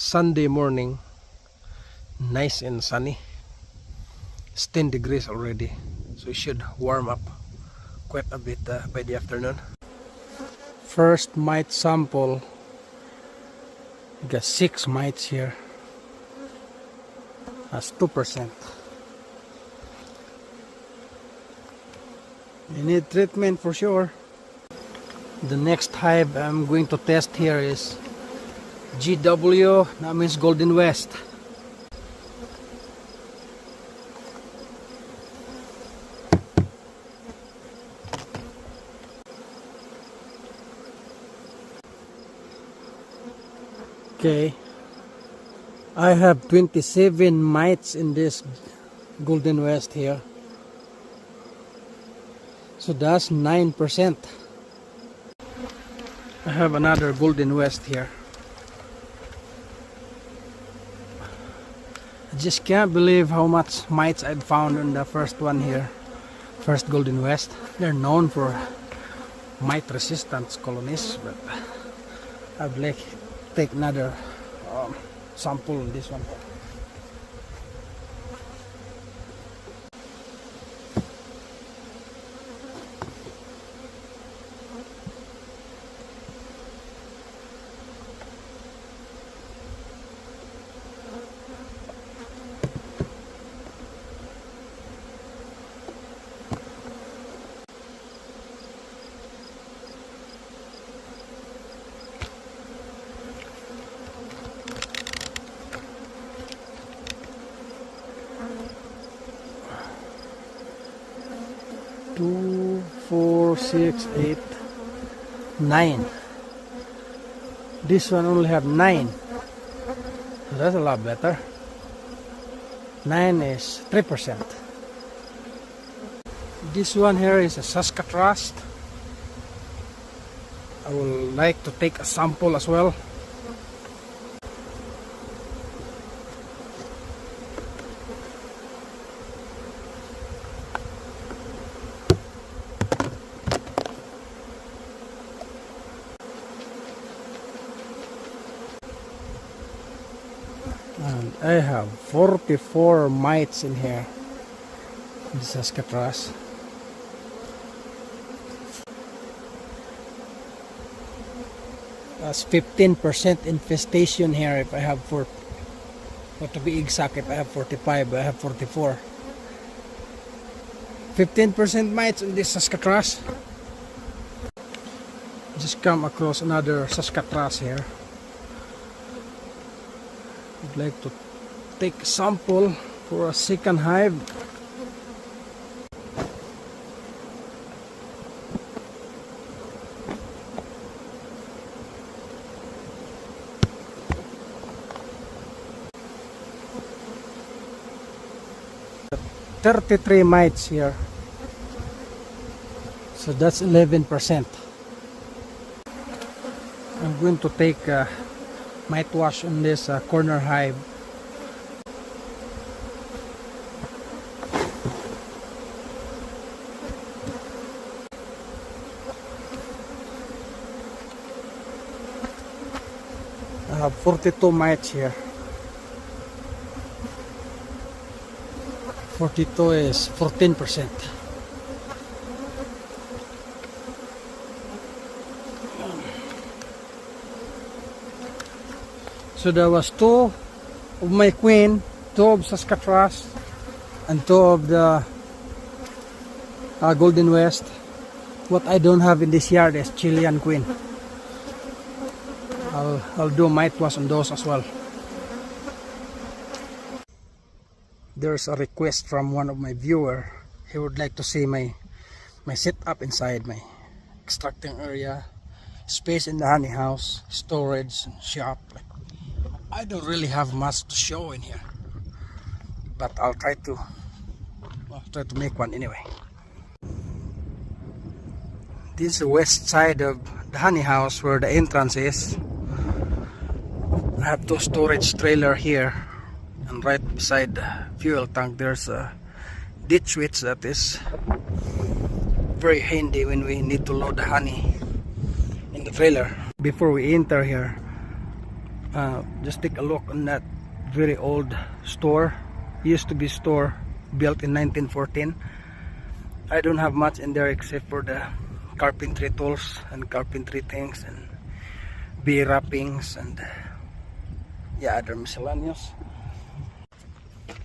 Sunday morning, nice and sunny. It's 10 degrees already, so it should warm up quite a bit by the afternoon. First mite sample. We got 6 mites here. That's 2%. You need treatment for sure. The next hive I'm going to test here is GW, that means Golden West. Okay, I have 27 mites in this Golden West here, so that's 9%. I have another Golden West here. I just can't believe how much mites I've found in the first one here, first Golden West. They're known for mite resistant colonies, but I'd like take another sample on this one. Two, 4, 6, 8, 9. This one only have 9. So that's a lot better. 9 is 3%. This one here is a Saskatraz. I would like to take a sample as well. And I have 44 mites in here. This Saskatraz. That's 15% infestation here. If I have 4, or to be exact, if I have 45, I have 44. 15% mites in this Saskatraz. Just come across another Saskatraz here. I'd like to take a sample for a second hive. There are 33 mites here, so that's 11%. I'm going to take mite wash on this corner hive. I have 42 mites here. 42 is 14%. So there was 2 of my queen, 2 of Saskatraz, and 2 of the Golden West. What I don't have in this yard is Chilean queen. I'll do mite wash on those as well. There's a request from one of my viewer. He would like to see my setup inside, my extracting area, space in the honey house, storage, and shop. I don't really have much to show in here, but I'll try to make one anyway. This is the west side of the honey house where the entrance is. I have 2 storage trailer here, and right beside the fuel tank there's a ditch switch that is very handy when we need to load the honey in the trailer. Before we enter here, Just take a look on that very old store. Used to be store built in 1914. I don't have much in there except for the carpentry tools and carpentry things and bee wrappings and yeah, other miscellaneous.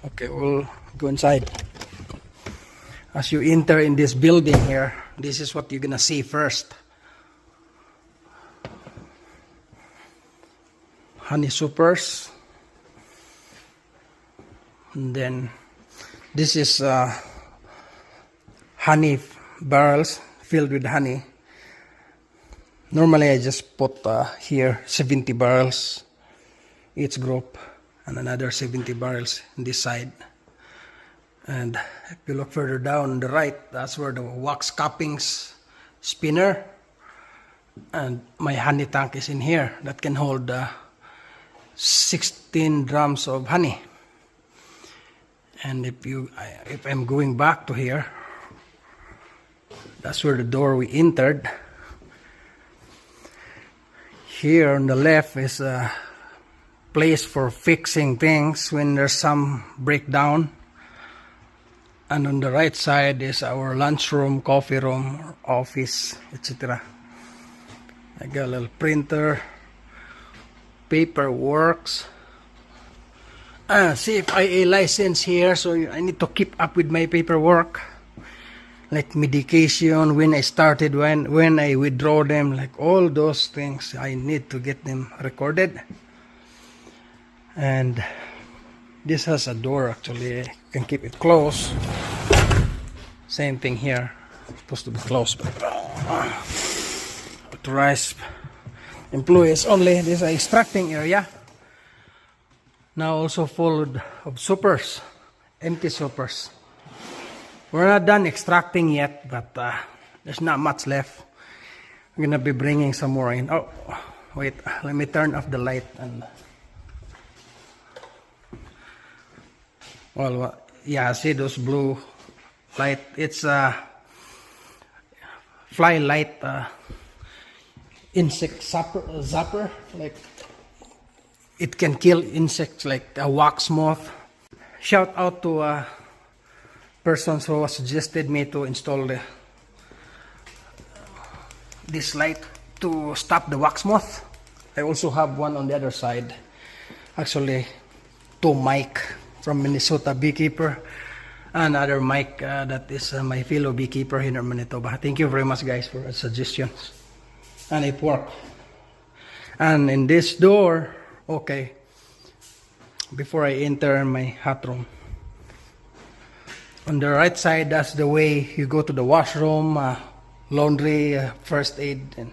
Okay, we'll go inside. As you enter in this building here, this is what you're gonna see first. Honey supers. And then this is honey barrels filled with honey. Normally I just put here 70 barrels each group and another 70 barrels on this side. And if you look further down on the right, that's where the wax cappings spinner and my honey tank is in here that can hold 16 drums of honey. And if I'm going back to here, that's where the door we entered. Here on the left is a place for fixing things when there's some breakdown. And on the right side is our lunchroom, coffee room, office, etc. I got a little printer, paper works. CFIA license here, so I need to keep up with my paperwork. Like medication, when I started, when I withdraw them, like all those things, I need to get them recorded. And this has a door actually, I can keep it closed. Same thing here, it's supposed to be closed, but authorized employees only. This is an extracting area. Now also full of supers, empty supers. We're not done extracting yet, but there's not much left. I'm gonna be bringing some more in. Oh, wait, let me turn off the light and. Well, yeah, see those blue light? It's a fly light insect zapper. Like it can kill insects like a wax moth. Shout out to persons who suggested me to install this light to stop the wax moth. I also have one on the other side. Actually, two mic from Minnesota beekeeper, another mic that is my fellow beekeeper here in Manitoba. Thank you very much, guys, for suggestions, and it worked. And in this door, okay, before I enter my hot room, on the right side, that's the way you go to the washroom, laundry, first aid, and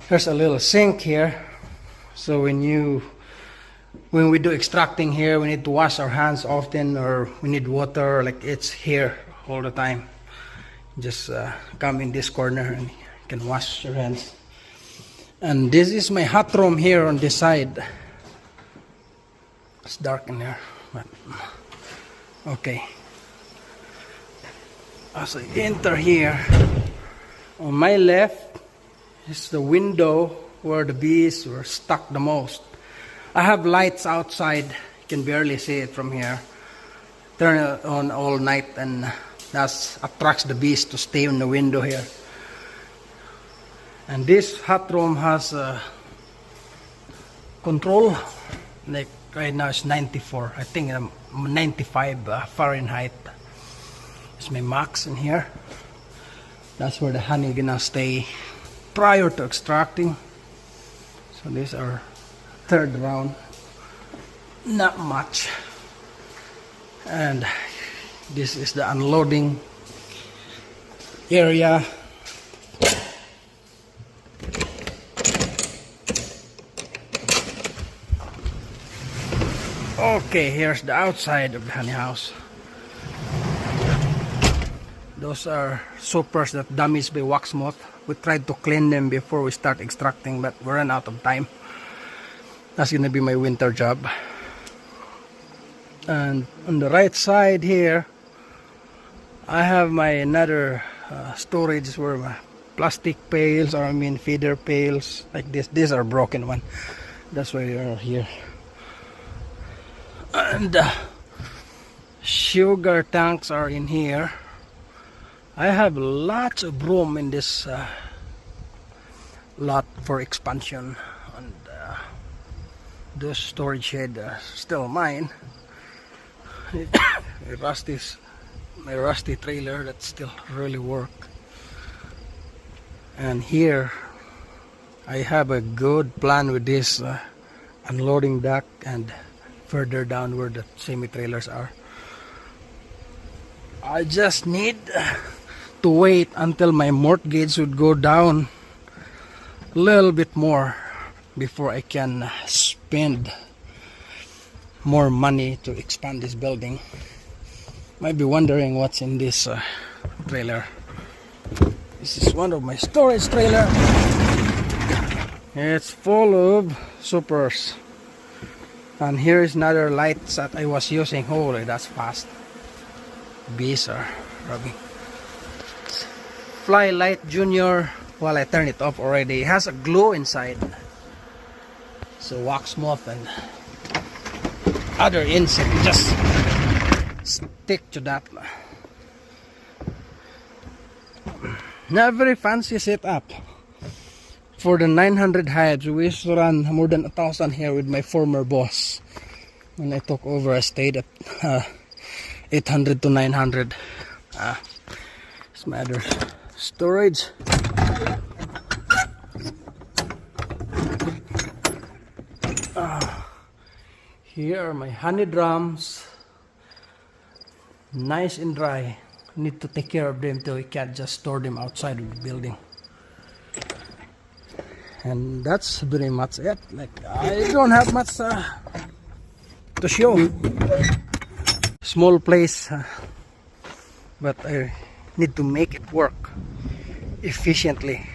there's a little sink here. So when we do extracting here, we need to wash our hands often, or we need water, like it's here all the time. Just come in this corner and you can wash your hands. And this is my hot room here on this side. It's dark in there, but okay. As I enter here, on my left is the window where the bees were stuck the most. I have lights outside, you can barely see it from here. Turn it on all night and that attracts the bees to stay in the window here. And this hot room has control, like right now it's 94, I think 95 Fahrenheit. It's my max in here. That's where the honey gonna stay prior to extracting. So these are third round, not much. And this is the unloading area. Okay, here's the outside of the honey house. Those are supers that damaged by wax moth. We tried to clean them before we start extracting, but we ran out of time. That's gonna be my winter job. And on the right side here, I have my another storage where my plastic pails, or I mean feeder pails like this. These are broken one. That's why we are here. And sugar tanks are in here. I have lots of room in this lot for expansion, and those storage shed are still mine. My rusty trailer that still really work. And here I have a good plan with this unloading dock and further down where the semi-trailers are. I just need to wait until my mortgage would go down a little bit more before I can spend more money to expand this building. Might be wondering what's in this trailer. This is one of my storage trailer. It's full of supers. And here is another light that I was using. Holy, that's fast. Bees are rubbing. Fly light junior. Well, I turned it off already. It has a glue inside, so wax moth and other insects just stick to that. Not very fancy setup. For the 900 hives, we used to run more than 1,000 here with my former boss. When I took over, I stayed at 800 to 900. It's my other storage. Here are my honey drums. Nice and dry. Need to take care of them too. We can't just store them outside of the building. And that's pretty much it. Like, I don't have much to show. Small place, but I need to make it work efficiently.